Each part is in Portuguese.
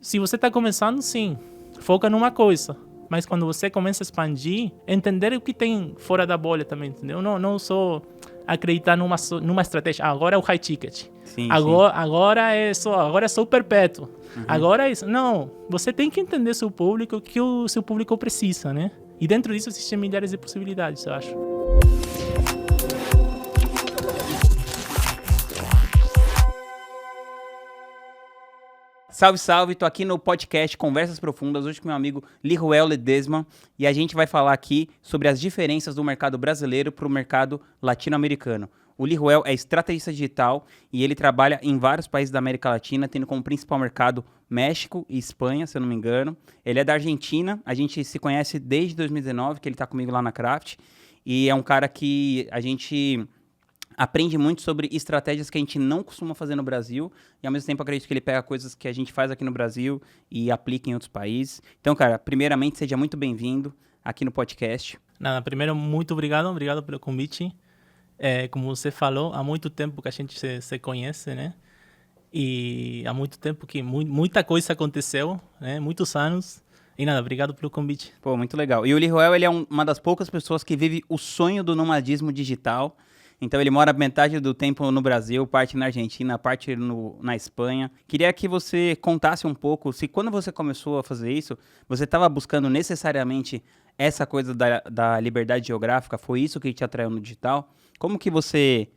Se você está começando, sim, foca numa coisa. Mas quando você começa a expandir, entender o que tem fora da bolha também, entendeu? Não só acreditar numa estratégia. Agora é o high ticket. Sim, Agora é só o perpétuo. Uhum. Agora é isso. Não, você tem que entender seu público, o que o seu público precisa, né? E dentro disso existem milhares de possibilidades, eu acho. Salve, salve, tô aqui no podcast Conversas Profundas, hoje com meu amigo Liruel Ledesma, e a gente vai falar aqui sobre as diferenças do mercado brasileiro para o mercado latino-americano. O Liruel é estrategista digital e ele trabalha em vários países da América Latina, tendo como principal mercado México e Espanha, se eu não me engano. Ele é da Argentina, a gente se conhece desde 2019, que ele tá comigo lá na Craft, e é um cara que a gente aprende muito sobre estratégias que a gente não costuma fazer no Brasil e, ao mesmo tempo, acredito que ele pega coisas que a gente faz aqui no Brasil e aplica em outros países. Então, cara, primeiramente, seja muito bem-vindo aqui no podcast. Nada, primeiro, muito obrigado pelo convite. Como você falou, há muito tempo que a gente se conhece, né? E há muito tempo que muita coisa aconteceu, né? Muitos anos. E nada, obrigado pelo convite. Pô, muito legal. E o Liruel, ele é uma das poucas pessoas que vive o sonho do nomadismo digital. Então ele mora metade do tempo no Brasil, parte na Argentina, parte na Espanha. Queria que você contasse um pouco se quando você começou a fazer isso, você estava buscando necessariamente essa coisa da liberdade geográfica, foi isso que te atraiu no digital? Como que você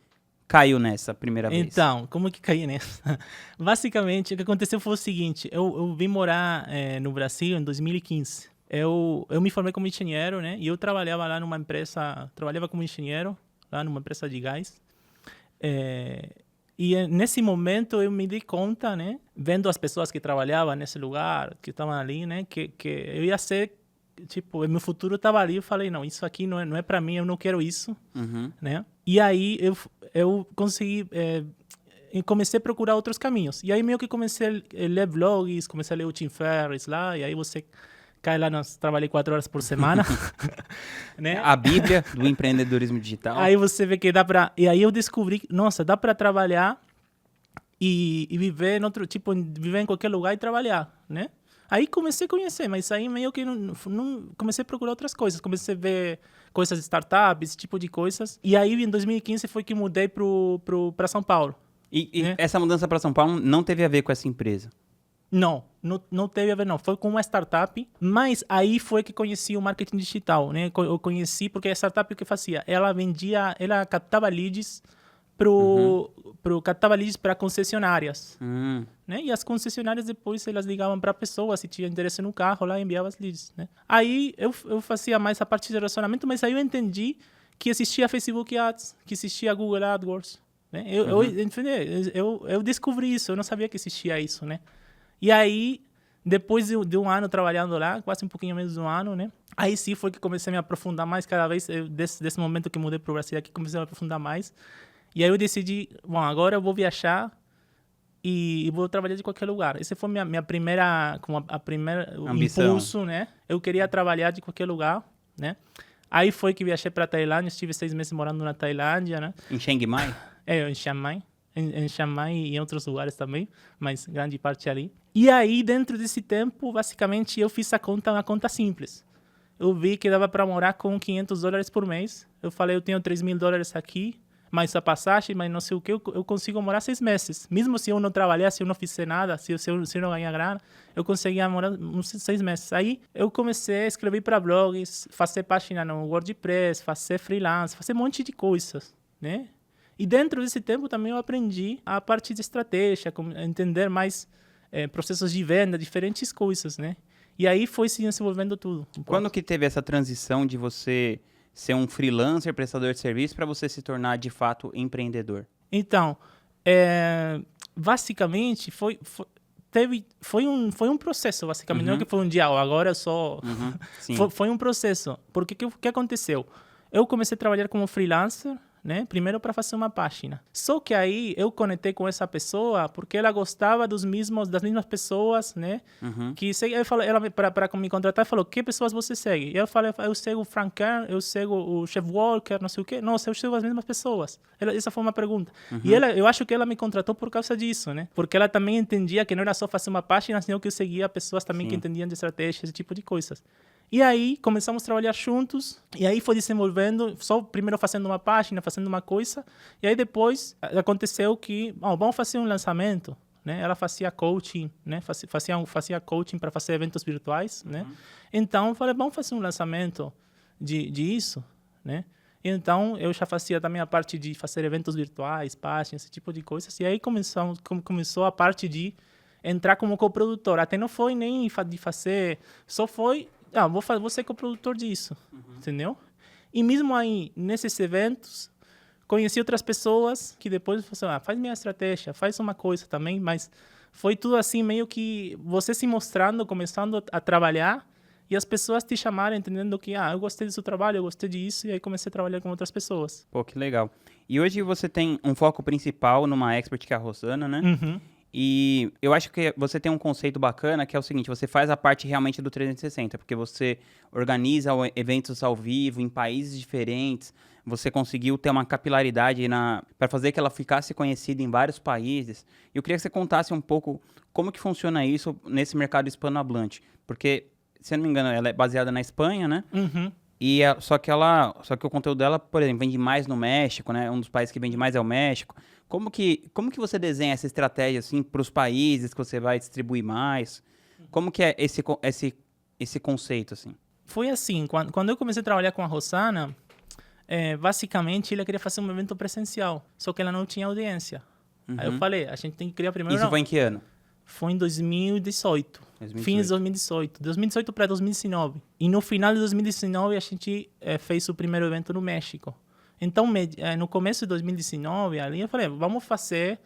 caiu nessa primeira vez? Então, como que caí nessa? Basicamente, o que aconteceu foi o seguinte, eu vim morar no Brasil em 2015. Eu me formei como engenheiro, né? E eu trabalhava lá numa empresa, trabalhava como engenheiro, lá numa empresa de gás. E nesse momento eu me dei conta, né, vendo as pessoas que trabalhavam nesse lugar, que estavam ali, né, que eu ia ser, tipo, meu futuro estava ali. Eu falei, não, isso aqui não é para mim, eu não quero isso, né? E aí eu consegui, comecei a procurar outros caminhos. E aí meio que comecei a ler blogs, comecei a ler o Tim Ferriss lá, e aí você cai lá, nós trabalhei 4 horas por semana. Né? A Bíblia do empreendedorismo digital. Aí você vê que dá pra... E aí eu descobri, nossa, dá pra trabalhar e viver em outro, tipo, viver em qualquer lugar e trabalhar, né? Aí comecei a conhecer, mas aí meio que não comecei a procurar outras coisas. Comecei a ver coisas de startups, esse tipo de coisas. E aí em 2015 foi que mudei pra São Paulo. E né? essa mudança para São Paulo não teve a ver com essa empresa? Não teve a ver, não. Foi com uma startup, mas aí foi que conheci o marketing digital, né? Eu conheci porque a startup o que fazia? Ela captava leads captava leads para concessionárias, né? E as concessionárias depois elas ligavam para a pessoa se tinha interesse no carro, lá enviava as leads, né? Aí eu fazia mais a parte de relacionamento, mas aí eu entendi que existia Facebook Ads, que existia Google AdWords, né? Eu descobri isso, eu não sabia que existia isso, né? E aí, depois de um ano trabalhando lá, quase um pouquinho menos de um ano, né? Aí sim foi que comecei a me aprofundar mais cada vez. Desse momento que mudei para o Brasil aqui, comecei a me aprofundar mais. E aí eu decidi, bom, agora eu vou viajar e vou trabalhar de qualquer lugar. Esse foi a primeira Ambição. impulso, né? Eu queria trabalhar de qualquer lugar, né? Aí foi que viajei para a Tailândia, estive 6 meses morando na Tailândia, né? Em Chiang Mai? Em Chiang Mai. Em Chiang Mai e em outros lugares também, mas grande parte ali. E aí, dentro desse tempo, basicamente, eu fiz uma conta simples. Eu vi que dava para morar com $500 por mês. Eu falei, eu tenho $3.000 aqui, mais a passagem, mas não sei o que, eu consigo morar 6 meses. Mesmo se eu não trabalhar, se eu não fizer nada, se eu não ganhar grana, eu conseguia morar uns 6 meses. Aí eu comecei a escrever para blogs, fazer página no WordPress, fazer freelance, fazer um monte de coisas, né? E dentro desse tempo também eu aprendi a parte de estratégia, entender mais processos de venda, diferentes coisas, né? E aí foi se desenvolvendo tudo. Quando que teve essa transição de você ser um freelancer, prestador de serviço, para você se tornar, de fato, empreendedor? Então, basicamente, foi um processo, basicamente. Não é que foi um dia, agora eu só... Sim. foi um processo. Porque o que aconteceu? Eu comecei a trabalhar como freelancer, né? Primeiro para fazer uma página. Só que aí eu conectei com essa pessoa porque ela gostava das mesmas pessoas, né? Que eu falei, ela para me contratar falou: "Que pessoas você segue?" E eu falei: "Eu sigo o Frank Kern, eu sigo o Chef Walker, não sei o quê." "Não, eu sigo as mesmas pessoas." Essa foi uma pergunta. E eu acho que ela me contratou por causa disso, né? Porque ela também entendia que não era só fazer uma página, senão que eu seguia pessoas também que entendiam de estratégia, esse tipo de coisas. E aí começamos a trabalhar juntos, e aí foi desenvolvendo, só primeiro fazendo uma página, fazendo uma coisa, e aí depois aconteceu que, vamos fazer um lançamento, né? Ela fazia coaching, né? Fazia coaching para fazer eventos virtuais, né? Então eu falei: vamos fazer um lançamento disso, né? Então eu já fazia também a parte de fazer eventos virtuais, páginas, esse tipo de coisas, e aí começou a parte de entrar como coprodutor. Até não foi nem de fazer, só foi: vou ser coprodutor disso, entendeu? E mesmo aí, nesses eventos, conheci outras pessoas que depois falaram: faz minha estratégia, faz uma coisa também, mas foi tudo assim, meio que você se mostrando, começando a trabalhar, e as pessoas te chamaram, entendendo que, eu gostei do seu trabalho, eu gostei disso, e aí comecei a trabalhar com outras pessoas. Pô, que legal. E hoje você tem um foco principal numa expert que é a Rosana, né? E eu acho que você tem um conceito bacana, que é o seguinte: você faz a parte realmente do 360, porque você organiza eventos ao vivo em países diferentes, você conseguiu ter uma capilaridade para fazer que ela ficasse conhecida em vários países. Eu queria que você contasse um pouco como que funciona isso nesse mercado hispanohablante, porque, se eu não me engano, ela é baseada na Espanha, né? Só que o conteúdo dela, por exemplo, vende mais no México, né? Um dos países que vende mais é o México. Como que você desenha essa estratégia assim para os países que você vai distribuir mais? Como que é esse conceito assim? Foi assim, quando eu comecei a trabalhar com a Rosana, basicamente ela queria fazer um evento presencial, só que ela não tinha audiência. Aí eu falei: a gente tem que criar primeiro... Isso foi em que ano? Foi em 2018. Fim de 2018. 2018 para 2019. E no final de 2019 a gente fez o primeiro evento no México. Então, no começo de 2019, ali eu falei: vamos fazer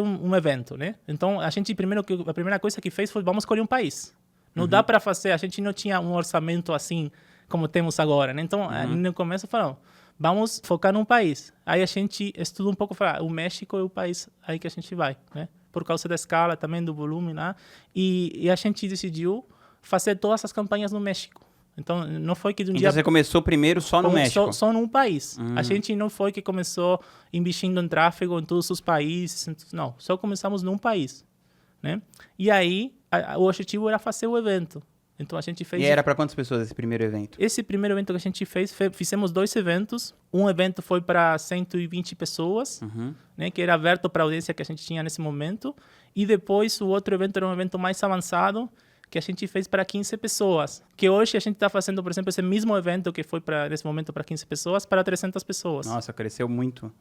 um evento, né? Então, a primeira coisa que fez foi: vamos escolher um país. Não dá para fazer, a gente não tinha um orçamento assim como temos agora, né? Então, no começo falamos: vamos focar num país. Aí a gente estuda um pouco, o México é o país aí que a gente vai, né? Por causa da escala, também do volume lá. E a gente decidiu fazer todas as campanhas no México. Então, não foi que de um dia... Então, você começou primeiro só no México? Só num país. A gente não foi que começou investindo em tráfego em todos os países. Não, só começamos num país, né? E aí, o objetivo era fazer o evento. Então, a gente fez... E era para quantas pessoas esse primeiro evento? Esse primeiro evento que a gente fizemos 2 eventos. Um evento foi para 120 pessoas, né, que era aberto para a audiência que a gente tinha nesse momento. E depois, o outro evento era um evento mais avançado, que a gente fez para 15 pessoas. Que hoje a gente está fazendo, por exemplo, esse mesmo evento que foi nesse momento para 15 pessoas, para 300 pessoas. Nossa, cresceu muito.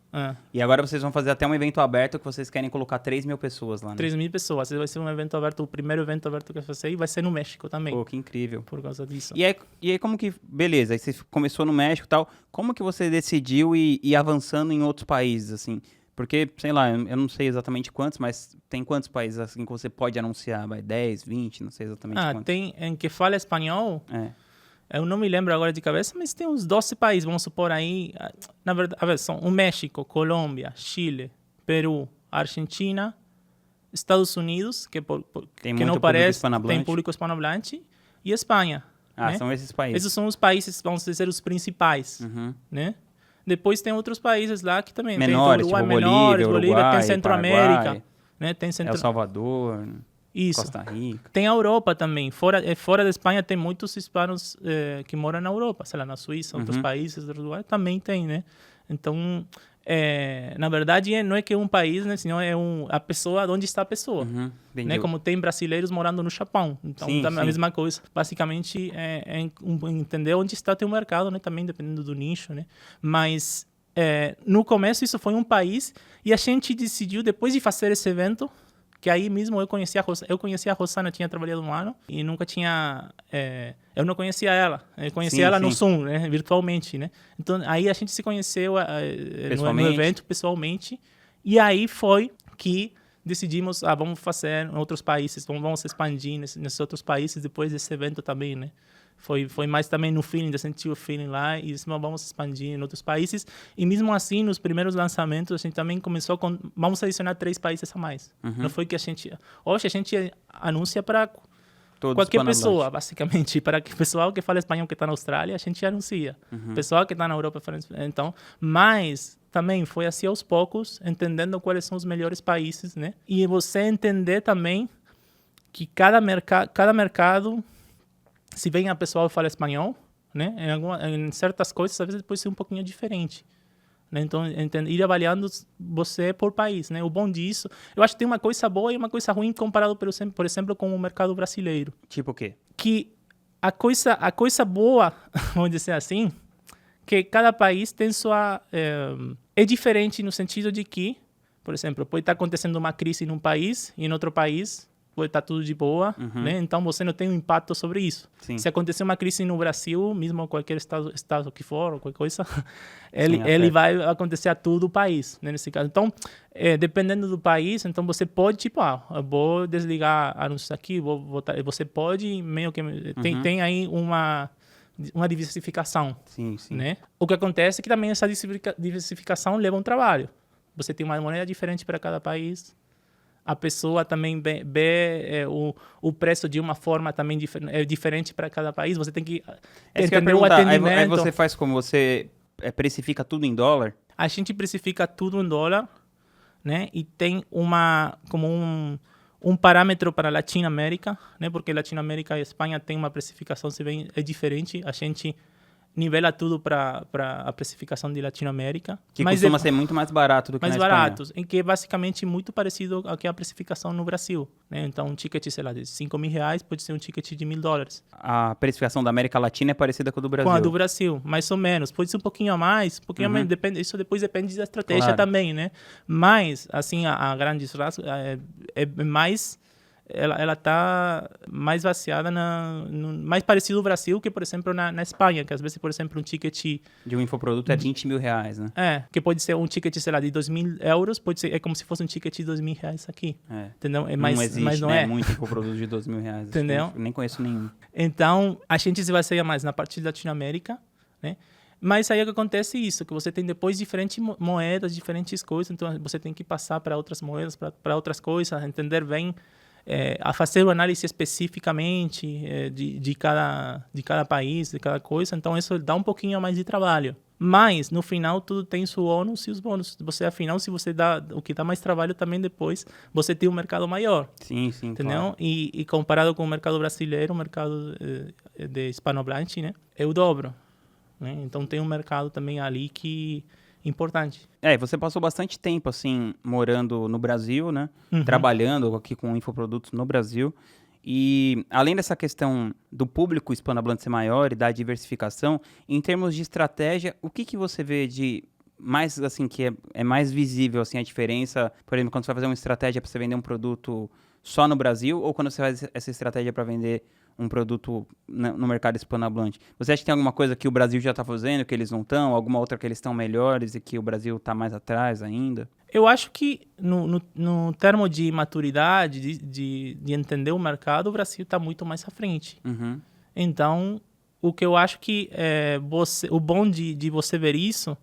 E agora vocês vão fazer até um evento aberto que vocês querem colocar 3.000 pessoas lá, né? 3.000 pessoas. Esse vai ser um evento aberto, o primeiro evento aberto que eu fazer, e vai ser no México também. Pô, que incrível. Por causa disso. E aí como que... Beleza, aí você começou no México e tal. Como que você decidiu ir avançando em outros países, assim? Porque, sei lá, eu não sei exatamente quantos, mas tem quantos países assim que você pode anunciar? Vai 10, 20, não sei exatamente quantos. Tem em que fala espanhol. É. Eu não me lembro agora de cabeça, mas tem uns 12 países, vamos supor aí. Na verdade, são o México, Colômbia, Chile, Peru, Argentina, Estados Unidos, que não parece, tem público hispanohablante, e Espanha. Né? São esses países. Esses são os países, vamos dizer, os principais, né? Depois tem outros países lá que também menores, tem Bolívia, Uruguai, tem Centro-América, Paraguai, né? Tem El Salvador, Costa Rica. Tem a Europa também. Fora da Espanha tem muitos hispanos que moram na Europa, sei lá, na Suíça, outros países do Uruguai também tem, né? Então, na verdade, não é que é um país, né? Senão é a pessoa, onde está a pessoa. Né? Como tem brasileiros morando no Japão. Então, sim. A mesma coisa. Basicamente, entender onde está o teu mercado, né? Também dependendo do nicho, né? Mas, no começo, isso foi um país, e a gente decidiu, depois de fazer esse evento, que aí mesmo eu conhecia a Rosana, tinha trabalhado um ano, e nunca tinha... eu não conhecia ela. Eu conhecia ela no Zoom, né? Virtualmente, né? Então, aí a gente se conheceu no evento, pessoalmente. E aí foi que decidimos, vamos fazer em outros países, vamos expandir nesses outros países depois desse evento também, né? Foi mais também no feeling, de sentir o feeling lá e disse, vamos expandir em outros países. E mesmo assim, nos primeiros lançamentos, a gente também começou com, vamos adicionar 3 países a mais. Não foi que hoje a gente anuncia para qualquer pessoa, basicamente. Para o pessoal que fala espanhol que está na Austrália, a gente anuncia. Pessoal que está na Europa, então, mas também foi assim aos poucos, entendendo quais são os melhores países, né? E você entender também que cada mercado, se bem a pessoa fala espanhol, né? Em certas coisas, às vezes pode ser um pouquinho diferente. Né? Então, ir avaliando você por país, né? O bom disso, eu acho que tem uma coisa boa e uma coisa ruim comparado, por exemplo, com o mercado brasileiro. Tipo o quê? Que a coisa boa, vamos dizer assim, que cada país tem sua... É diferente no sentido de que, por exemplo, pode estar acontecendo uma crise num país e em outro país pode estar tudo de boa, né? Então você não tem um impacto sobre isso. Sim. Se acontecer uma crise no Brasil, mesmo qualquer estado que for, ou qualquer coisa, ele vai acontecer a todo o país, né? Nesse caso. Então, dependendo do país, então você pode, tipo, eu vou desligar anúncios aqui, vou botar, você pode meio que... Tem aí uma diversificação, sim. Né? O que acontece é que também essa diversificação leva um trabalho. Você tem uma moneda diferente para cada país. A pessoa também vê o preço de uma forma também diferente para cada país. Você tem que entender o atendimento. Aí você faz como? Você precifica tudo em dólar? A gente precifica tudo em dólar, né? E tem como um parâmetro para a Latinoamérica, né? Porque Latinoamérica e Espanha tem uma precificação, se bem, é diferente. A gente nivela tudo para a precificação de Latinoamérica. Que costuma ser muito mais barato do que na Espanha. Mais barato, em que é basicamente muito parecido ao que é a precificação no Brasil. Né? Então, um ticket, sei lá, de R$5.000 pode ser um ticket de $1.000. A precificação da América Latina é parecida com a do Brasil? Com a do Brasil, mais ou menos. Pode ser um pouquinho a mais, menos, isso depois depende da estratégia também, né? Mas, assim, a grande é mais... Ela está mais baseada mais parecido no Brasil que, por exemplo, na Espanha, que às vezes, por exemplo, um ticket... De um infoproduto é R$20.000, né? Que pode ser um ticket, sei lá, de €2.000, pode ser, é como se fosse um ticket de R$2.000 aqui. Entendeu? Não existe, mas não é muito infoproduto de R$2.000. Entendeu? Nem conheço nenhum. Então, a gente se baseia mais na parte da Latinoamérica, né? Mas aí é que acontece isso, que você tem depois diferentes moedas, diferentes coisas, então você tem que passar para outras moedas, para outras coisas, entender bem... a fazer uma análise especificamente de cada país, de cada coisa. Então, isso dá um pouquinho mais de trabalho. Mas, no final, tudo tem seu ônus e os bônus. Você, afinal, se você dá o que dá mais trabalho também depois, você tem um mercado maior. Sim, entendeu? Claro. E comparado com o mercado brasileiro, o mercado de hispanohablante, né, é o dobro. Né? Então, tem um mercado também ali que... importante. Você passou bastante tempo, assim, morando no Brasil, né? Trabalhando aqui com infoprodutos no Brasil. E, além dessa questão do público hispanohablante ser maior e da diversificação, em termos de estratégia, o que você vê de mais, assim, que é mais visível, assim, a diferença? Por exemplo, quando você vai fazer uma estratégia para você vender um produto só no Brasil ou quando você faz essa estratégia para vender um produto no mercado hispanohablante? Você acha que tem alguma coisa que o Brasil já está fazendo, que eles não estão? Alguma outra que eles estão melhores e que o Brasil está mais atrás ainda? Eu acho que, no termo de maturidade, de entender o mercado, o Brasil está muito mais à frente. Então, o que eu acho que o bom de você ver isso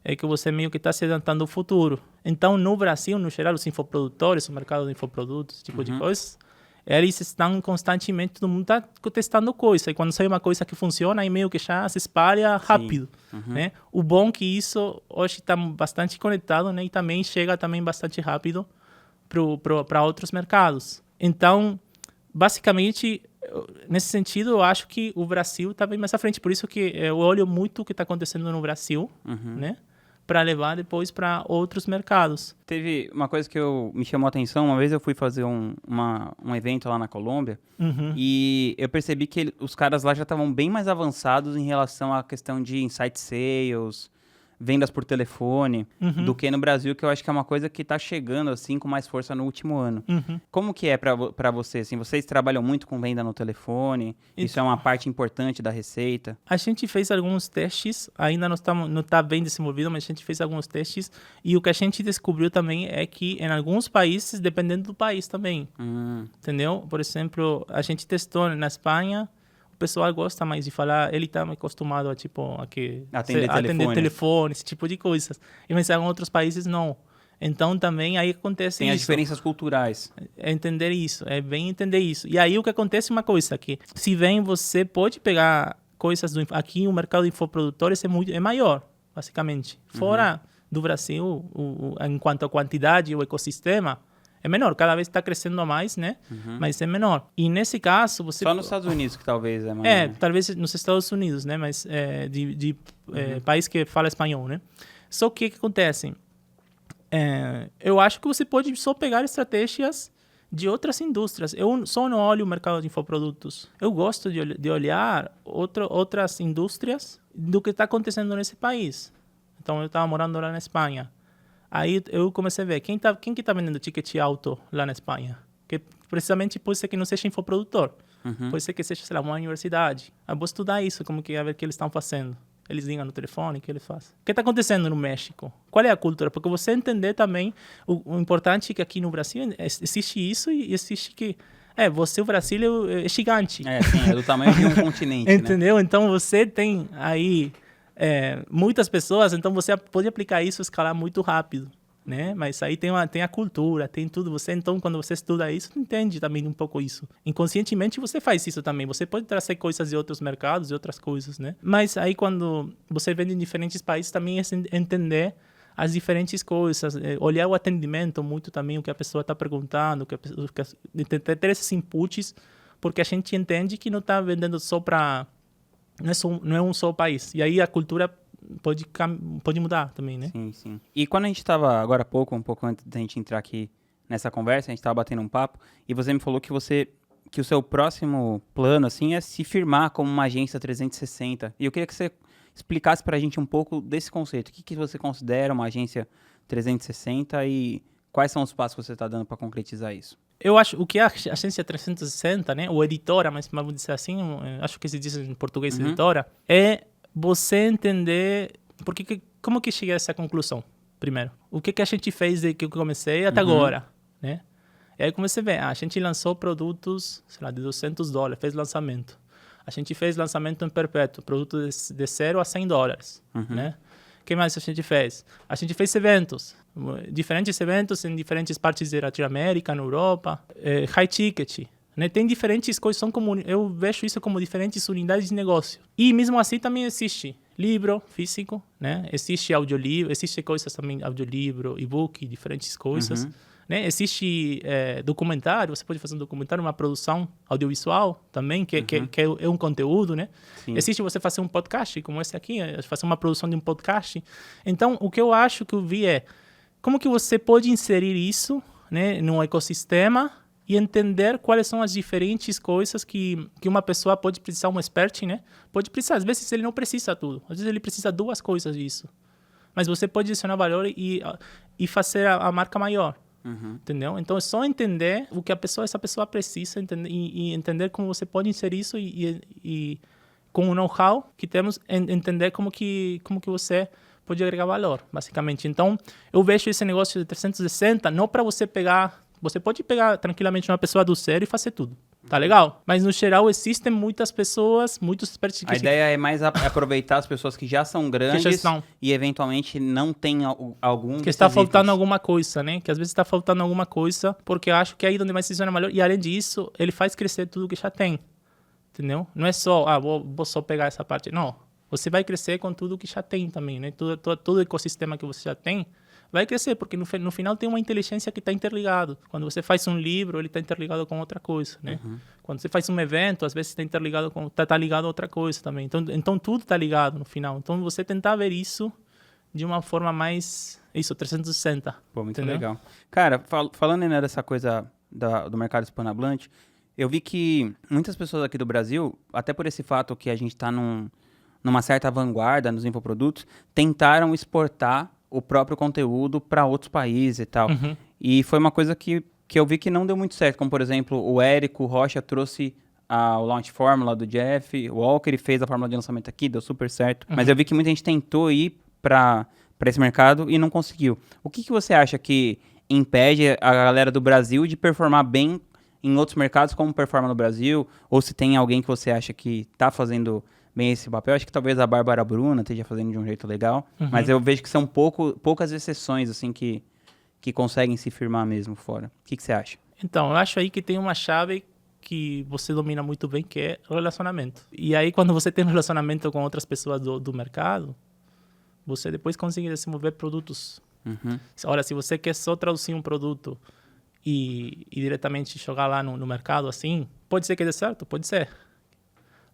é que você meio que está se adiantando ao futuro. Então, no Brasil, no geral, os infoprodutores, o mercado de infoprodutos, esse tipo de coisas, eles estão constantemente, todo mundo está testando coisa. E quando sai uma coisa que funciona, aí meio que já se espalha rápido. Né? O bom é que isso hoje está bastante conectado, né? E também chega também bastante rápido para outros mercados. Então, basicamente, nesse sentido, eu acho que o Brasil está bem mais à frente. Por isso que eu olho muito o que está acontecendo no Brasil, né? Para levar depois para outros mercados. Teve uma coisa que me chamou a atenção. Uma vez eu fui fazer um evento lá na Colômbia e eu percebi que os caras lá já estavam bem mais avançados em relação à questão de insight sales, vendas por telefone, do que no Brasil, que eu acho que é uma coisa que está chegando assim com mais força no último ano. Como que é para você? Assim, vocês trabalham muito com venda no telefone? Isso é uma parte importante da receita? A gente fez alguns testes, ainda não está bem desenvolvido, mas a gente fez alguns testes e o que a gente descobriu também é que em alguns países, dependendo do país também, entendeu? Por exemplo, a gente testou na Espanha, pessoal gosta mais de falar, ele tá acostumado a, tipo, Atender telefone, esse tipo de coisas. E mas em outros países, não. Então, também, aí acontece Tem isso. as diferenças culturais. É entender isso, é bem entender isso. E aí, o que acontece é uma coisa, que se vem, você pode pegar coisas aqui, o mercado de infoprodutores é maior, basicamente. Fora do Brasil, enquanto a quantidade, o ecossistema, é menor. Cada vez está crescendo mais, né? Mas é menor. E nesse caso, você... Só nos Estados Unidos que talvez é maior. Né? Talvez nos Estados Unidos, né? Mas país que fala espanhol, né? Só que o que acontece? Eu acho que você pode só pegar estratégias de outras indústrias. Eu só não olho o mercado de infoprodutos. Eu gosto de olhar outras indústrias do que está acontecendo nesse país. Então, eu estava morando lá na Espanha. Aí eu comecei a ver quem que está vendendo ticket alto lá na Espanha. Que precisamente pode ser que não seja infoprodutor. Pode ser que seja, sei lá, uma universidade. Eu vou estudar isso, como que a ver o que eles estão fazendo. Eles ligam no telefone, o que eles fazem? O que está acontecendo no México? Qual é a cultura? Porque você entender também, o importante é que aqui no Brasil existe isso e existe que... o Brasil é gigante. Sim, é do tamanho de um continente, entendeu? Né? Então, você tem aí muitas pessoas, então você pode aplicar isso, escalar muito rápido. Né? Mas aí tem a cultura, tem tudo. Então, quando você estuda isso, entende também um pouco isso. Inconscientemente, você faz isso também. Você pode trazer coisas de outros mercados e outras coisas, né? Mas aí, quando você vende em diferentes países, também é entender as diferentes coisas. Olhar o atendimento muito também, o que a pessoa está perguntando, ter esses inputs, porque a gente entende que não está vendendo só para... Não é um só país. E aí, a cultura... Pode mudar também, né? Sim. E quando a gente estava, agora há pouco, um pouco antes da gente entrar aqui nessa conversa, a gente estava batendo um papo, e você me falou que o seu próximo plano, assim, é se firmar como uma agência 360. E eu queria que você explicasse pra gente um pouco desse conceito. O que você considera uma agência 360 e quais são os passos que você está dando para concretizar isso? Eu acho, o que é a agência 360, né? Ou editora, mas vamos dizer assim, acho que se diz em português editora, é você entender como que cheguei a essa conclusão, primeiro. O que a gente fez desde que eu comecei até agora, né? E aí comecei a ver, a gente lançou produtos, sei lá, de $200, fez lançamento. A gente fez lançamento em perpétuo, produto de $0 a $100, né? O que mais a gente fez? A gente fez eventos, diferentes eventos em diferentes partes da Latinoamérica, na Europa, high ticket, né? Tem diferentes coisas, eu vejo isso como diferentes unidades de negócio. E mesmo assim também existe livro físico, né? Existe audiolivro, existe coisas também, audiolivro, e-book, diferentes coisas. Né? Existe documentário, você pode fazer um documentário, uma produção audiovisual também, que é um conteúdo, né? Sim. Existe você fazer um podcast, como esse aqui, fazer uma produção de um podcast. Então, o que eu acho que eu vi é como que você pode inserir isso, né, num ecossistema e entender quais são as diferentes coisas que uma pessoa pode precisar, um expert, né? Pode precisar, às vezes ele não precisa tudo, às vezes ele precisa 2 coisas disso. Mas você pode adicionar valor e fazer a marca maior, entendeu? Então é só entender o que essa pessoa precisa e entender como você pode inserir isso e com o know-how que temos, entender como que você pode agregar valor, basicamente. Então, eu vejo esse negócio de 360 não para você pegar... Você pode pegar tranquilamente uma pessoa do zero e fazer tudo. Tá legal? Mas, no geral, existem muitas pessoas, muitos experts... A ideia é mais aproveitar as pessoas que já são grandes e, eventualmente, não tem algum... Que está faltando alguma coisa, né? Que, às vezes, está faltando alguma coisa, porque eu acho que é aí onde mais se funciona melhor. E, além disso, ele faz crescer tudo que já tem. Entendeu? Não é só, vou só pegar essa parte. Não. Você vai crescer com tudo que já tem também, né? Todo o ecossistema que você já tem vai crescer, porque no final tem uma inteligência que está interligado. Quando você faz um livro, ele está interligado com outra coisa, né? Quando você faz um evento, às vezes está interligado tá ligado a outra coisa também. Então tudo está ligado no final. Então você tentar ver isso de uma forma mais... Isso, 360. Pô, muito entendeu? legal. Cara, falando ainda dessa coisa do mercado hispanohablante, eu vi que muitas pessoas aqui do Brasil, até por esse fato que a gente está numa certa vanguarda nos infoprodutos, tentaram exportar o próprio conteúdo para outros países e tal. E foi uma coisa que eu vi que não deu muito certo, como, por exemplo, o Érico Rocha trouxe o Launch Formula do Jeff Walker, ele fez a fórmula de lançamento aqui, deu super certo. Mas eu vi que muita gente tentou ir para esse mercado e não conseguiu. O que você acha que impede a galera do Brasil de performar bem em outros mercados, como performa no Brasil? Ou se tem alguém que você acha que tá fazendo bem esse papel? Acho que talvez a Bárbara Bruna esteja fazendo de um jeito legal. Mas eu vejo que são poucas exceções, assim, que conseguem se firmar mesmo fora. O que você acha? Então, eu acho aí que tem uma chave que você domina muito bem, que é o relacionamento. E aí, quando você tem um relacionamento com outras pessoas do mercado, você depois consegue desenvolver produtos. Ora, se você quer só traduzir um produto e diretamente jogar lá no mercado, assim, pode ser que dê certo, pode ser.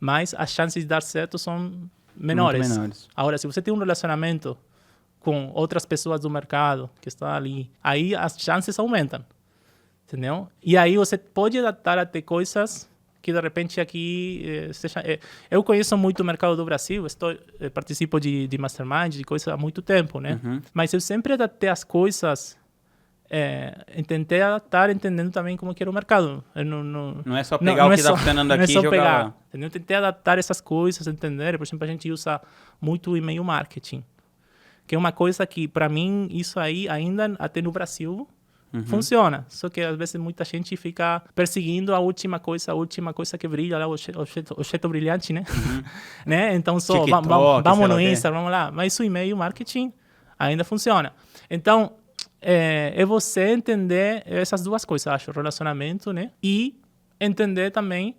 Mas as chances de dar certo são menores. Muito menores. Agora, se você tem um relacionamento com outras pessoas do mercado que estão ali, aí as chances aumentam. Entendeu? E aí você pode adaptar até coisas que de repente aqui eu conheço muito o mercado do Brasil, participo de mastermind, de coisas há muito tempo, né? Mas eu sempre adaptei as coisas, tentei adaptar entendendo também como que era o mercado. Não é só pegar o que está funcionando aqui e jogar lá. Eu tentei adaptar essas coisas, entender. Por exemplo, a gente usa muito o e-mail marketing, que é uma coisa que, para mim, isso aí ainda até no Brasil funciona, só que às vezes muita gente fica perseguindo a última coisa que brilha, lá, o objeto brilhante, né? Né? Então, só vamos no Insta, vamos lá. Mas o e-mail marketing ainda funciona. Então, é você entender essas duas coisas, acho, relacionamento, né? E entender também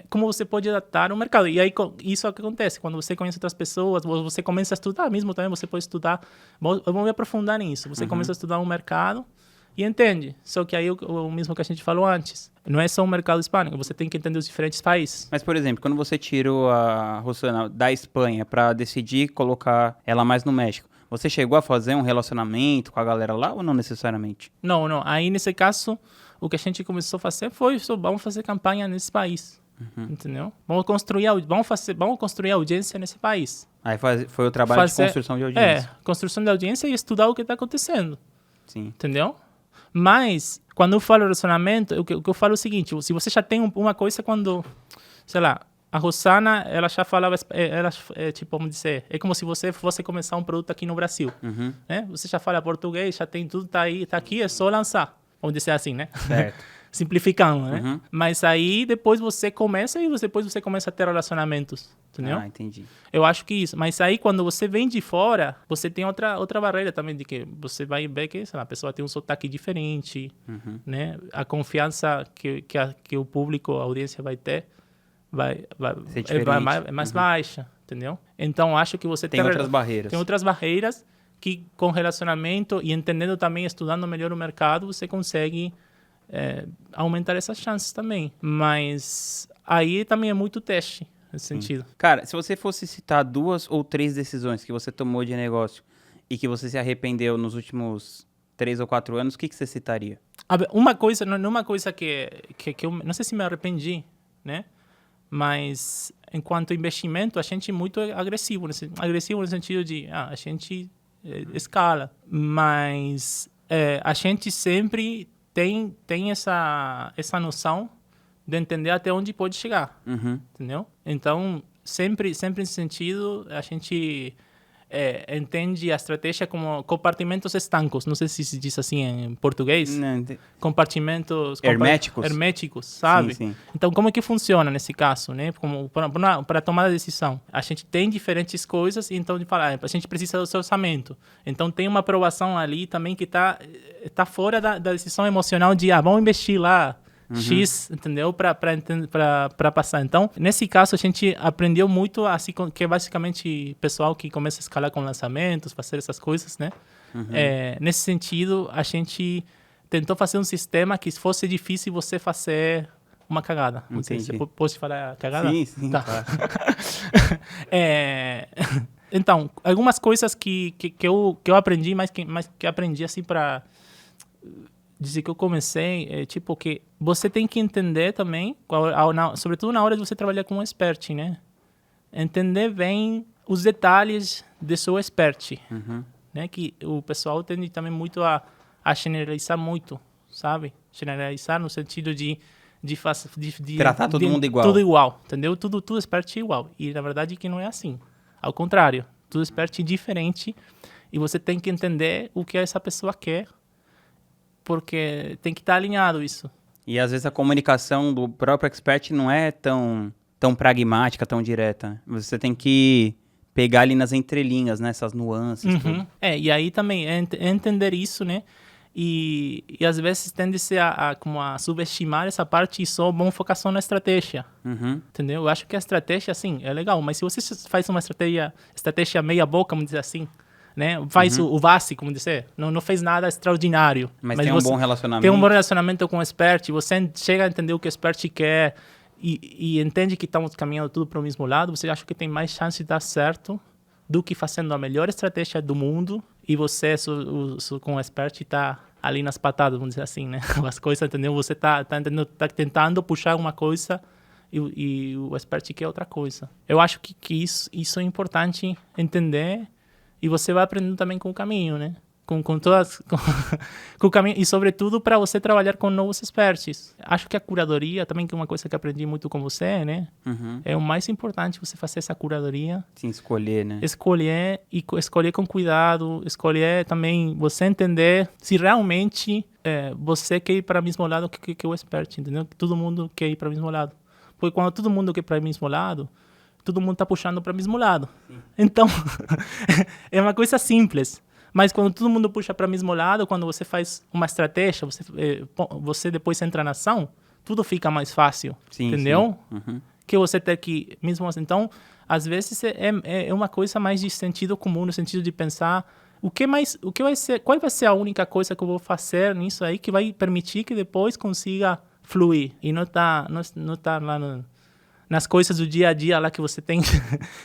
como você pode adaptar o mercado. E aí, isso é o que acontece. Quando você conhece outras pessoas, você começa a estudar mesmo também, você pode estudar. Vamos me aprofundar nisso. Você começa a estudar um mercado e entende. Só que aí o mesmo que a gente falou antes. Não é só o mercado hispânico, você tem que entender os diferentes países. Mas, por exemplo, quando você tirou a Rosana da Espanha para decidir colocar ela mais no México, você chegou a fazer um relacionamento com a galera lá ou não necessariamente? Não. Aí, nesse caso, o que a gente começou a fazer foi vamos fazer campanha nesse país. Entendeu? Vamos construir audiência nesse país. Aí foi o trabalho de construção de audiência. Construção de audiência e estudar o que está acontecendo. Sim. Entendeu? Mas, quando eu falo relacionamento, o que eu falo é o seguinte, se você já tem uma coisa quando, sei lá, a Rosana, ela já falava, tipo, vamos dizer, é como se você fosse começar um produto aqui no Brasil, né? Você já fala português, já tem tudo, tá aqui, é só lançar, vamos dizer assim, né? Certo. Simplificando, né? Mas aí, depois você começa a ter relacionamentos, entendeu? Ah, entendi. Eu acho que isso. Mas aí, quando você vem de fora, você tem outra barreira também, de que você vai ver que, sei lá, a pessoa tem um sotaque diferente, né? A confiança que o público, a audiência vai ter, é mais baixa, entendeu? Então, acho que você tem outras barreiras. Tem outras barreiras que, com relacionamento e entendendo também, estudando melhor o mercado, você consegue aumentar essas chances também. Mas aí também é muito teste nesse sentido. Cara, se você fosse citar 2 ou 3 decisões que você tomou de negócio e que você se arrependeu nos últimos 3 ou 4 anos, o que você citaria? Uma coisa, não é uma coisa que eu não sei se me arrependi, né? Mas enquanto investimento, a gente é muito agressivo no sentido de a gente escala, mas a gente sempre tem essa noção de entender até onde pode chegar, entendeu? Então, sempre nesse sentido, a gente entende a estratégia como compartimentos estancos. Não sei se se diz assim em português. Não, compartimentos herméticos, sabe? Sim. Então, como é que funciona nesse caso, né? Como para tomar a decisão. A gente tem diferentes coisas, então a gente precisa do seu orçamento. Então, tem uma aprovação ali também que tá fora da decisão emocional de vamos investir lá X, entendeu? Para passar. Então, nesse caso, a gente aprendeu muito, assim, que é basicamente pessoal que começa a escalar com lançamentos, fazer essas coisas, né? Nesse sentido, a gente tentou fazer um sistema que fosse difícil você fazer uma cagada. Não sei se pode falar cagada? Sim, tá. Claro. Então, algumas coisas que eu aprendi, mas que aprendi assim para dizer que eu comecei, tipo que você tem que entender também, sobretudo na hora de você trabalhar com um expert, né? Entender bem os detalhes de seu expert, né? Que o pessoal tende também muito a generalizar muito, sabe? Generalizar no sentido de tratar todo mundo igual. Tudo igual, entendeu? Tudo expert é igual. E na verdade que não é assim. Ao contrário, tudo expert é diferente e você tem que entender o que essa pessoa quer, porque tem que estar alinhado isso. E às vezes a comunicação do próprio expert não é tão pragmática, tão direta. Você tem que pegar ali nas entrelinhas, né? Essas nuances, tudo. E aí também é entender isso, né? E às vezes tende-se como a subestimar essa parte e só vamos focar só na estratégia. Entendeu? Eu acho que a estratégia, assim, é legal, mas se você faz uma estratégia meia boca, vamos dizer assim, né? Faz o básico, vamos dizer, não fez nada extraordinário. Mas tem um bom relacionamento. Tem um bom relacionamento com o expert, você chega a entender o que o expert quer e entende que estamos caminhando tudo para o mesmo lado, você acha que tem mais chance de dar certo do que fazendo a melhor estratégia do mundo e você, com o expert, está ali nas patadas, vamos dizer assim, né? As coisas, entendeu? Você tá tentando puxar uma coisa e o expert quer outra coisa. Eu acho que isso é importante entender e você vai aprendendo também com o caminho, né? Com o caminho e, sobretudo, para você trabalhar com novos experts. Acho que a curadoria, também que é uma coisa que aprendi muito com você, né? É o mais importante você fazer essa curadoria. Sim, escolher, né? Escolher com cuidado, escolher também você entender se realmente você quer ir para o mesmo lado que o expert, entendeu? Todo mundo quer ir para o mesmo lado. Porque quando todo mundo quer ir para o mesmo lado, todo mundo está puxando para o mesmo lado. Sim. Então, é uma coisa simples. Mas quando todo mundo puxa para o mesmo lado, quando você faz uma estratégia, você depois entra na ação, tudo fica mais fácil, entendeu? Sim. Que você ter que, mesmo assim, então, às vezes é uma coisa mais de sentido comum, no sentido de pensar qual vai ser a única coisa que eu vou fazer nisso aí que vai permitir que depois consiga fluir e não tá lá nas coisas do dia a dia lá que você tem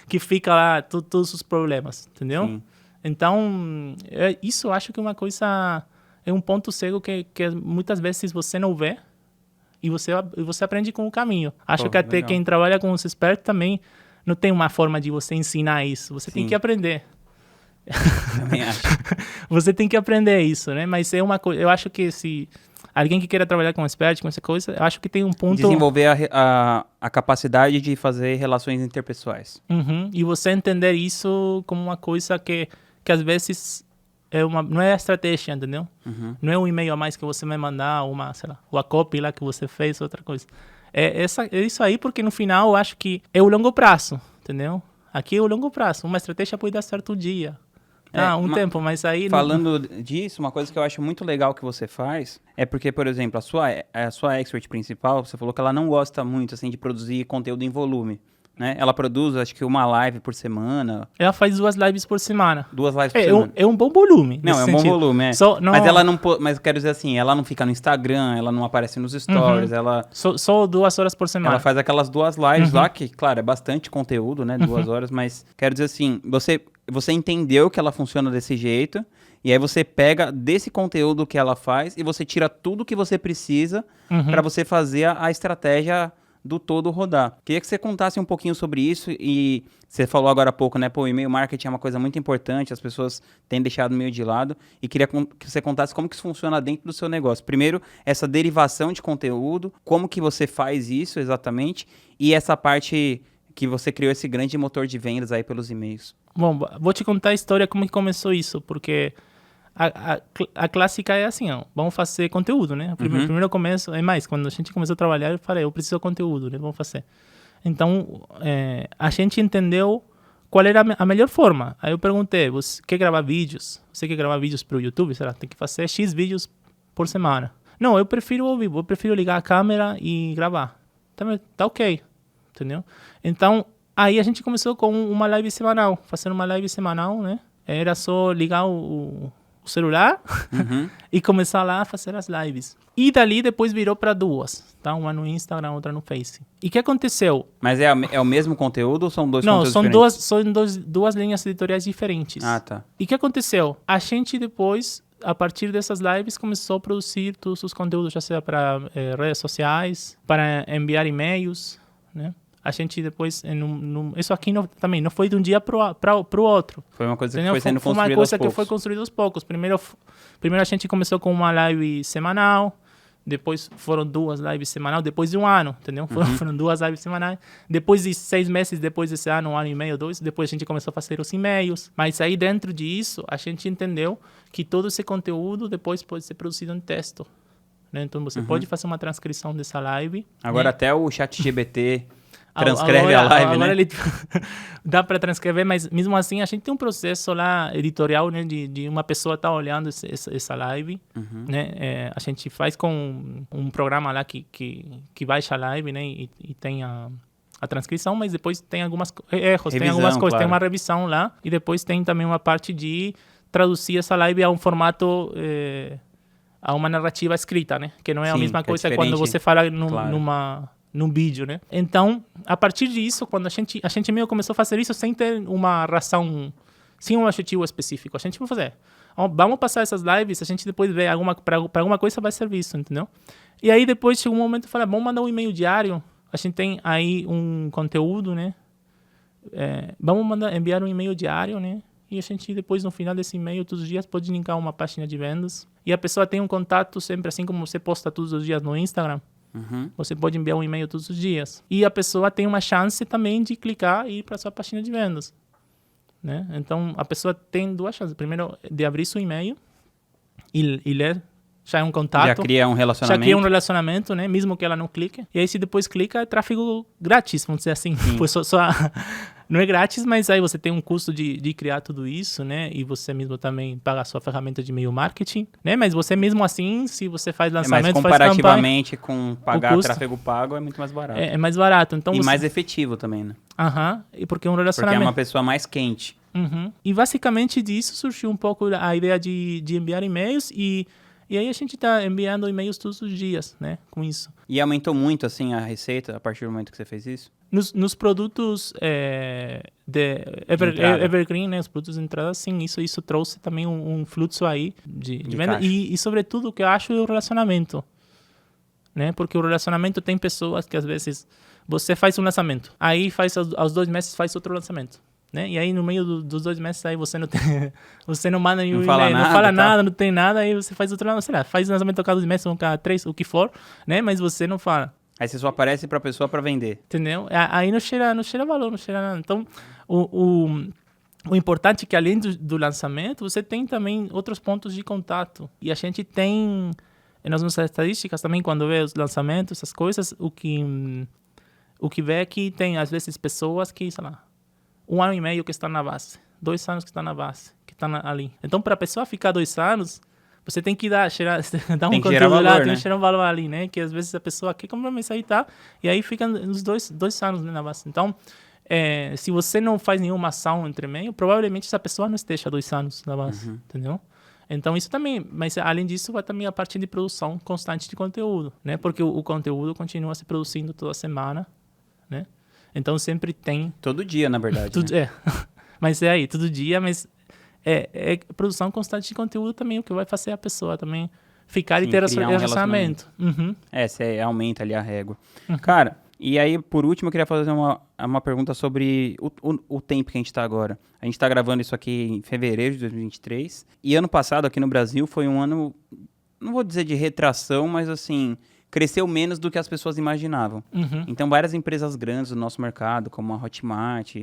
que fica lá todos os problemas, entendeu? Sim. Então, isso eu acho que é um ponto cego que muitas vezes você não vê e você aprende com o caminho. Acho que até quem trabalha com os expertos também não tem uma forma de você ensinar isso. Você tem que aprender. Também acho. Você tem que aprender isso, né? Mas é uma coisa. Eu acho que se alguém que queira trabalhar com expert, com essa coisa, eu acho que tem um ponto... Desenvolver a capacidade de fazer relações interpessoais. E você entender isso como uma coisa que às vezes não é a estratégia, entendeu? Não é um e-mail a mais que você vai mandar, sei lá, ou a copy lá que você fez, outra coisa. É isso aí, porque no final eu acho que é o longo prazo, entendeu? Aqui é o longo prazo. Uma estratégia pode dar certo um dia. Tempo, mas aí... Falando disso, uma coisa que eu acho muito legal que você faz é porque, por exemplo, a sua expert principal, você falou que ela não gosta muito, assim, de produzir conteúdo em volume, né? Ela produz, acho que uma live por semana. Ela faz 2 lives por semana. 2 lives por semana. É um bom volume. Não, é um bom volume, é. Mas ela não... Mas quero dizer assim, ela não fica no Instagram, ela não aparece nos stories, ela... Só 2 horas por semana. Ela faz aquelas 2 lives lá, que, claro, é bastante conteúdo, né? 2 horas, mas quero dizer assim, você entendeu que ela funciona desse jeito, e aí você pega desse conteúdo que ela faz e você tira tudo que você precisa para você fazer a estratégia do todo rodar. Queria que você contasse um pouquinho sobre isso e você falou agora há pouco, né? Pô, o e-mail marketing é uma coisa muito importante, as pessoas têm deixado meio de lado e queria que você contasse como que isso funciona dentro do seu negócio. Primeiro, essa derivação de conteúdo, como que você faz isso exatamente e essa parte que você criou esse grande motor de vendas aí pelos e-mails. Bom, vou te contar a história como que começou isso, porque a clássica é assim, ó, vamos fazer conteúdo, né? Primeiro começo, quando a gente começou a trabalhar, eu falei, eu preciso de conteúdo, né? Vamos fazer. Então, a gente entendeu qual era a melhor forma. Aí eu perguntei, você quer gravar vídeos? Você quer gravar vídeos para o YouTube? Será que tem que fazer X vídeos por semana? Não, eu prefiro ao vivo, eu prefiro ligar a câmera e gravar. Tá ok, entendeu? Então, aí a gente começou com uma live semanal, fazendo uma live semanal, né? Era só ligar o celular e começar lá a fazer as lives. E dali depois virou para 2, tá? Uma no Instagram, outra no Face. E o que aconteceu? Mas é o mesmo conteúdo ou são 2 conteúdos diferentes? Não, são duas linhas editoriais diferentes. Ah, tá. E o que aconteceu? A gente depois, a partir dessas lives, começou a produzir todos os conteúdos, já seja para redes sociais, para enviar e-mails, né? A gente depois, isso aqui também não foi de um dia para o outro. Foi uma coisa que foi sendo construída aos poucos. Foi uma coisa que foi construída aos poucos. Primeiro a gente começou com uma live semanal, depois foram 2 lives semanais, depois de um ano, entendeu? Foram 2 lives semanais. Depois de 6 meses, depois desse ano, 1 ano e meio, 2, depois a gente começou a fazer os e-mails. Mas aí dentro disso, a gente entendeu que todo esse conteúdo depois pode ser produzido em texto, né? Então você pode fazer uma transcrição dessa live. Agora né? até o ChatGPT transcreve a live, agora né? ele dá para transcrever, mas mesmo assim a gente tem um processo lá editorial, né, de uma pessoa tá olhando essa live, né? A gente faz com um programa lá que baixa a live, né? E tem a transcrição, mas depois tem algumas erros, tem algumas coisas, tem uma revisão lá e depois tem também uma parte de traduzir essa live a um formato, a uma narrativa escrita, né? Que não é a mesma coisa quando você fala num vídeo, né? Então, a partir disso, quando a gente meio começou a fazer isso sem ter uma razão, sem um objetivo específico, a gente vai fazer, vamos passar essas lives, a gente depois vê para alguma coisa vai servir isso, entendeu? E aí depois chegou um momento de falar, vamos mandar um e-mail diário, a gente tem aí um conteúdo, né? Vamos enviar um e-mail diário, né? E a gente depois, no final desse e-mail, todos os dias, pode linkar uma página de vendas. E a pessoa tem um contato sempre, assim como você posta todos os dias no Instagram. Você pode enviar um e-mail todos os dias. E a pessoa tem uma chance também de clicar e ir para a sua página de vendas. Né? Então, a pessoa tem duas chances. Primeiro, de abrir seu e-mail e ler. Já é um contato. Já cria um relacionamento. Já cria um relacionamento, né? Mesmo que ela não clique. E aí, se depois clica, é tráfego grátis, vamos dizer assim. Não é grátis, mas aí você tem um custo de criar tudo isso, né? E você mesmo também paga a sua ferramenta de e-mail marketing, né? Mas você mesmo assim, se você faz lançamento, mas comparativamente com pagar tráfego pago, é muito mais barato. É mais barato. Então, mais efetivo também, né? E porque é um relacionamento. Porque é uma pessoa mais quente. E basicamente disso surgiu um pouco a ideia de enviar e-mails e aí a gente está enviando e-mails todos os dias, né, com isso. E aumentou muito, assim, a receita a partir do momento que você fez isso? Nos produtos de Evergreen, né, os produtos de entrada, sim, isso trouxe também um fluxo aí de venda. E, sobretudo, o que eu acho é o relacionamento. Né? Porque o relacionamento tem pessoas que, às vezes, você faz um lançamento, aí aos 2 meses faz outro lançamento. Né? E aí no meio dos 2 meses aí você não manda nenhum e-mail, não fala nada, não tem nada, aí você faz outro, sei lá, faz lançamento a cada 2 meses, cada 3, o que for, né? Mas você não fala. Aí você só aparece pra pessoa pra vender. Entendeu? Aí não cheira valor, não cheira nada. Então, o importante é que além do lançamento, você tem também outros pontos de contato. E a gente tem, nas nossas estatísticas também, quando vê os lançamentos, essas coisas, o que vê é que tem, às vezes, pessoas que, sei lá, 1 ano e meio que estão na base, 2 anos que estão na base, que estão ali. Então, para a pessoa ficar 2 anos, você tem que dar um conteúdo valor, lá, né? tem que gerar um valor ali, né? Que às vezes a pessoa quer comprar isso aí, tá? E aí fica uns 2 anos, né, na base. Então, se você não faz nenhuma ação entre meio, provavelmente essa pessoa não esteja 2 anos na base, entendeu? Então, isso também, mas além disso, vai também a parte de produção constante de conteúdo, né? Porque o conteúdo continua se produzindo toda semana, né? Então, sempre tem... Todo dia, na verdade. Né? Mas todo dia, mas é produção constante de conteúdo também, o que vai fazer a pessoa também ficar e ter relacionamento. Você aumenta ali a régua. Cara, e aí, por último, eu queria fazer uma pergunta sobre o tempo que a gente está agora. A gente está gravando isso aqui em fevereiro de 2023. E ano passado, aqui no Brasil, foi um ano, não vou dizer de retração, mas assim... cresceu menos do que as pessoas imaginavam. Então, várias empresas grandes do nosso mercado, como a Hotmart,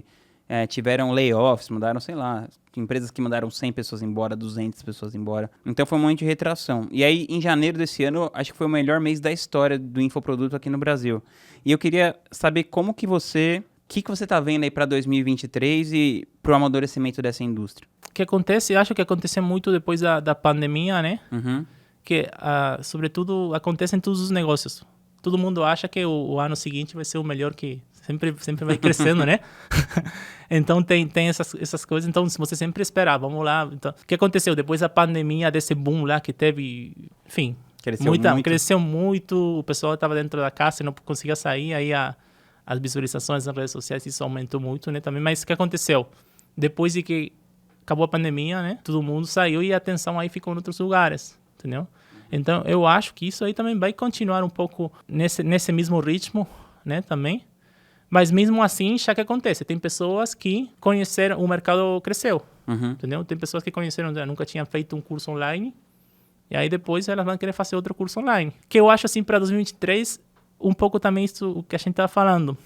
tiveram layoffs, mudaram, sei lá, empresas que mandaram 100 pessoas embora, 200 pessoas embora. Então, foi um momento de retração. E aí, em janeiro desse ano, acho que foi o melhor mês da história do infoproduto aqui no Brasil. E eu queria saber como que você... O que você está vendo aí para 2023 e para o amadurecimento dessa indústria? O que acontece, acho que aconteceu muito depois da pandemia, né? Que, sobretudo, acontece em todos os negócios. Todo mundo acha que o ano seguinte vai ser o melhor, que sempre vai crescendo, né? Então, tem essas coisas. Então, se você sempre esperar, vamos lá. Então, o que aconteceu? Depois da pandemia, desse boom lá que teve, enfim... Cresceu muito, o pessoal estava dentro da casa e não conseguia sair, aí as visualizações nas redes sociais, isso aumentou muito, né? Também. Mas o que aconteceu? Depois de que acabou a pandemia, né? Todo mundo saiu e a atenção aí ficou em outros lugares. Entendeu? Então, eu acho que isso aí também vai continuar um pouco nesse mesmo ritmo, né, também. Mas mesmo assim, já que acontece, tem pessoas que conheceram, o mercado cresceu, entendeu? Tem pessoas que conheceram, nunca tinham feito um curso online, e aí depois elas vão querer fazer outro curso online. Que eu acho, assim, para 2023, um pouco também isso o que a gente está falando,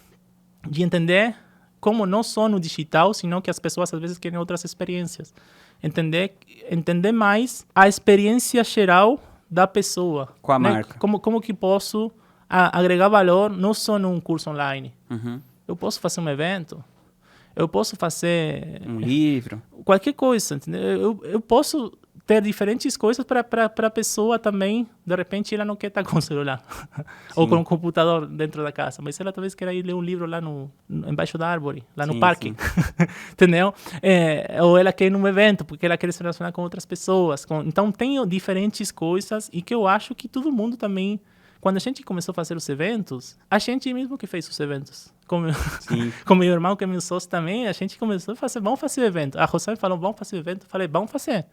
de entender como não só no digital, senão que as pessoas às vezes querem outras experiências. Entender mais a experiência geral da pessoa. Com a né? marca. Como que posso agregar valor não só num curso online. Uhum. Eu posso fazer um evento, eu posso fazer Um livro. qualquer coisa, entendeu? Eu posso ter diferentes coisas para a pessoa também. De repente, ela não quer estar com o celular ou com o computador dentro da casa, mas ela talvez queira ir ler um livro lá embaixo da árvore, lá no parque, entendeu? Ou ela quer ir num evento porque ela quer se relacionar com outras pessoas. Então, tem diferentes coisas e que eu acho que todo mundo também... Quando a gente começou a fazer os eventos, a gente mesmo que fez os eventos. Com meu irmão, que é meu sócio também, a gente começou a fazer, vamos fazer evento. A Rosane falou, vamos fazer evento. Eu falei, vamos fazer.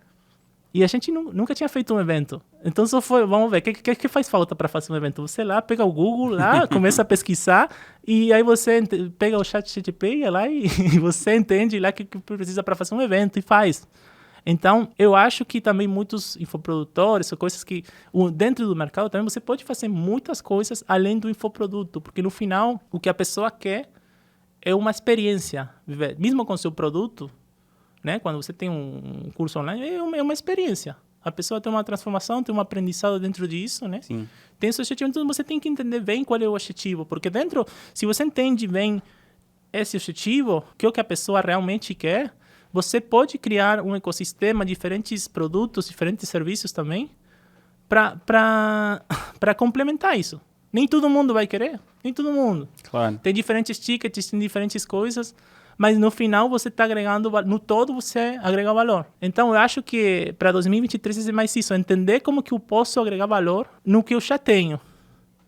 E a gente nunca tinha feito um evento. Então só foi, vamos ver, o que faz falta para fazer um evento? Você lá, pega o Google, lá, começa a pesquisar, e aí você pega o chat GTP lá e você entende lá o que precisa para fazer um evento e faz. Então, eu acho que também muitos infoprodutores, ou coisas que... Dentro do mercado também você pode fazer muitas coisas além do infoproduto, porque no final, o que a pessoa quer é uma experiência. Mesmo com o seu produto, né? Quando você tem um curso online, é uma experiência. A pessoa tem uma transformação, tem um aprendizado dentro disso, né? Sim. Tem esse objetivo, então você tem que entender bem qual é o objetivo, porque dentro, se você entende bem esse objetivo, que é o que a pessoa realmente quer, você pode criar um ecossistema, diferentes produtos, diferentes serviços também, para complementar isso. Nem todo mundo vai querer, nem todo mundo. Claro. Tem diferentes tickets, tem diferentes coisas, mas no final você está agregando, no todo você agrega valor. Então eu acho que para 2023 é mais isso, entender como que eu posso agregar valor no que eu já tenho,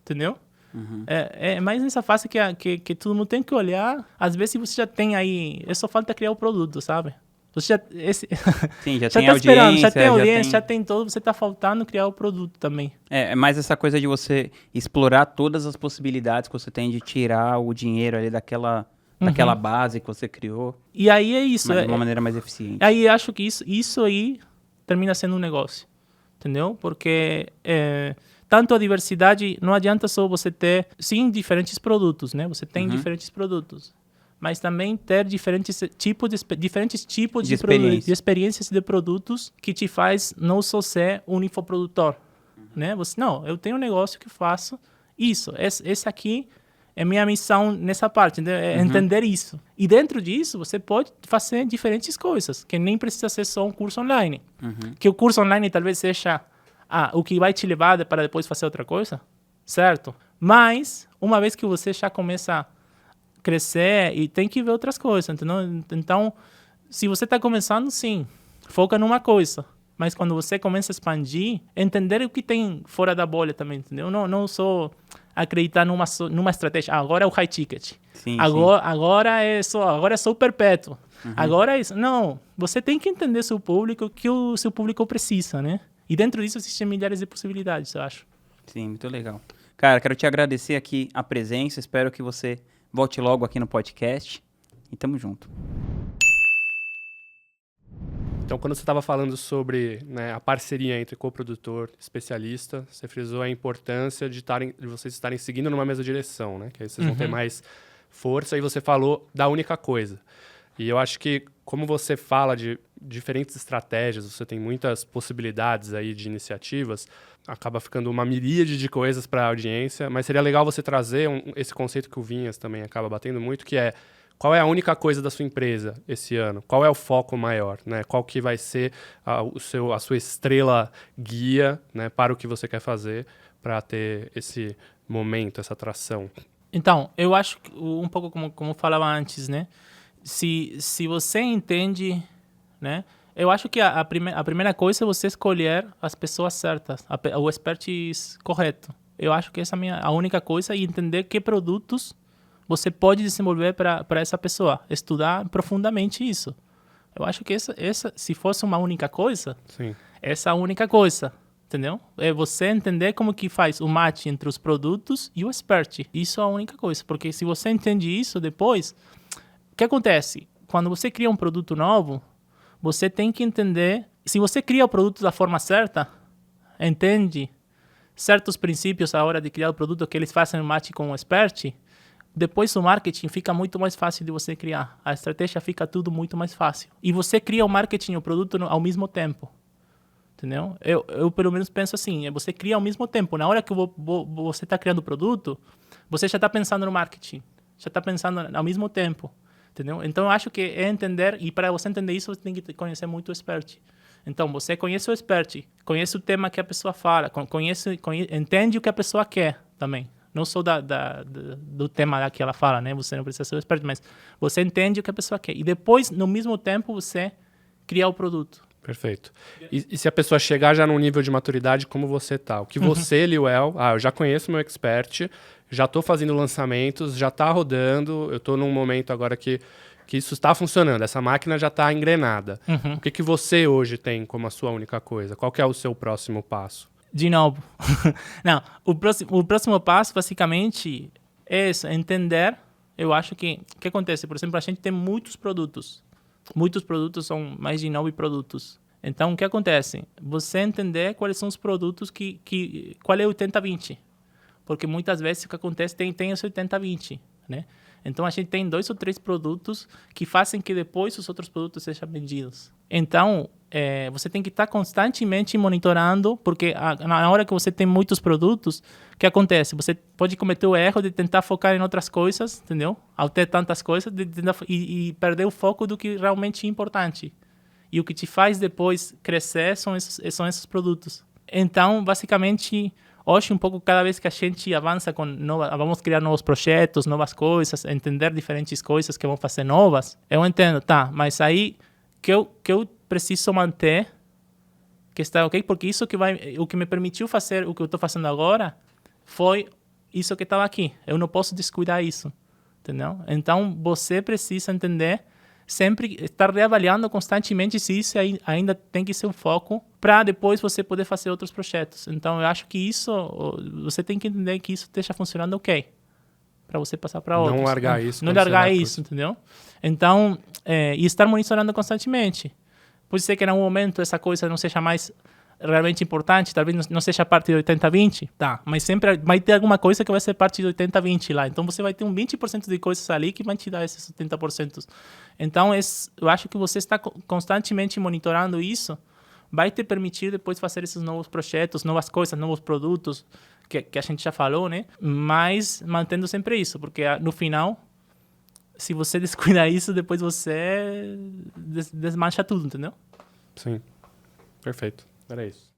entendeu? Uhum. É mais nessa fase que todo mundo tem que olhar. Às vezes você já tem aí, só falta criar o produto, sabe? Você já, Sim, já já tem tá audiência, já tem audiência, já tem todo, você está faltando criar o produto também. É mais essa coisa de você explorar todas as possibilidades que você tem de tirar o dinheiro ali daquela base que você criou. E aí é isso. De uma maneira mais eficiente. Aí acho que isso aí termina sendo um negócio, entendeu? Porque tanto a diversidade, não adianta só você ter, sim, diferentes produtos, né? Você tem diferentes produtos, mas também ter diferentes tipos de experiências de produtos que te faz não só ser um infoprodutor, né? Eu tenho um negócio que faço isso, esse aqui é minha missão nessa parte, é entender isso. E dentro disso, você pode fazer diferentes coisas, que nem precisa ser só um curso online. Que o curso online talvez seja o que vai te levar para depois fazer outra coisa, certo? Mas, uma vez que você já começa a crescer, e tem que ver outras coisas, entendeu? Então, se você está começando, sim, foca numa coisa. Mas quando você começa a expandir, entender o que tem fora da bolha também, entendeu? Não só acreditar numa estratégia. Agora é o high ticket. Sim, agora é só o perpétuo. Agora é isso. Não, você tem que entender seu público, o que o seu público precisa, né? E dentro disso existem milhares de possibilidades, eu acho. Sim, muito legal. Cara, quero te agradecer aqui a presença. Espero que você volte logo aqui no podcast. E tamo junto. Então, quando você estava falando sobre, né, a parceria entre coprodutor e especialista, você frisou a importância de vocês estarem seguindo numa mesma direção, né? Que aí vocês vão ter mais força. E você falou da única coisa. E eu acho que, como você fala de diferentes estratégias, você tem muitas possibilidades aí de iniciativas, acaba ficando uma miríade de coisas para a audiência, mas seria legal você trazer esse conceito que o Vinhas também acaba batendo muito, que é: qual é a única coisa da sua empresa esse ano? Qual é o foco maior, né? Qual que vai ser a sua estrela guia, né, para o que você quer fazer, para ter esse momento, essa atração? Então, eu acho que um pouco como eu falava antes, né? Se você entende, né? Eu acho que a primeira coisa é você escolher as pessoas certas, o expertise correto. Eu acho que essa é a única coisa, e entender que produtos você pode desenvolver para essa pessoa. Estudar profundamente isso. Eu acho que essa se fosse uma única coisa, Sim. essa é a única coisa, entendeu? É você entender como que faz o match entre os produtos e o expert. Isso é a única coisa, porque se você entende isso depois, o que acontece? Quando você cria um produto novo, você tem que entender, se você cria o produto da forma certa, entende certos princípios à hora de criar o produto que eles fazem match com o expert, depois o marketing fica muito mais fácil de você criar. A estratégia fica tudo muito mais fácil. E você cria o marketing e o produto ao mesmo tempo. entendeu? Eu pelo menos penso assim, você cria ao mesmo tempo. Na hora que você está criando o produto, você já está pensando no marketing, já está pensando ao mesmo tempo, entendeu? Então, eu acho que é entender, e para você entender isso, você tem que conhecer muito o expert. Então, você conhece o expert, conhece o tema que a pessoa fala, entende o que a pessoa quer também. Não só do tema lá que ela fala, né? Você não precisa ser o expert, mas você entende o que a pessoa quer. E depois, no mesmo tempo, você cria o produto. Perfeito. E se a pessoa chegar já num nível de maturidade como você tá? O que você, Liuel, eu já conheço meu expert, já estou fazendo lançamentos, já está rodando, eu estou num momento agora que isso está funcionando, essa máquina já está engrenada. O que você hoje tem como a sua única coisa? Qual que é o seu próximo passo? De novo. Não, o próximo passo, basicamente, é isso, entender. Eu acho que o que acontece? Por exemplo, a gente tem muitos produtos. Muitos produtos são mais de 9 produtos. Então, o que acontece? Você entender quais são os produtos qual é o 80-20. Porque muitas vezes o que acontece tem esse 80-20, né? Então, a gente tem 2 ou 3 produtos que fazem que depois os outros produtos sejam vendidos. Então, você tem que estar constantemente monitorando, porque na hora que você tem muitos produtos, o que acontece? Você pode cometer o erro de tentar focar em outras coisas, entendeu? Ao ter tantas coisas, e perder o foco do que realmente é importante. E o que te faz depois crescer são esses produtos. Então, basicamente, hoje, um pouco, cada vez que a gente avança vamos criar novos projetos, novas coisas, entender diferentes coisas que vão fazer novas, eu entendo, tá, mas aí que eu preciso manter, que está ok, porque isso o que me permitiu fazer o que eu estou fazendo agora foi isso que estava aqui. Eu não posso descuidar isso, entendeu? Então, você precisa entender, sempre estar reavaliando constantemente se isso ainda tem que ser o foco para depois você poder fazer outros projetos. Então, eu acho que isso, você tem que entender que isso esteja funcionando ok, para você passar para outros. Não largar isso. Não largar isso, entendeu? Então, e estar monitorando constantemente. Pode ser que em algum momento essa coisa não seja mais realmente importante, talvez não seja parte do 80-20, tá, mas sempre vai ter alguma coisa que vai ser parte do 80-20 lá. Então, você vai ter um 20% de coisas ali que vai te dar esses 70%. Então, eu acho que você está constantemente monitorando isso, vai te permitir depois fazer esses novos projetos, novas coisas, novos produtos, que a gente já falou, né? Mas mantendo sempre isso, porque no final, se você descuidar isso, depois você desmancha tudo, entendeu? Sim, perfeito. Era isso.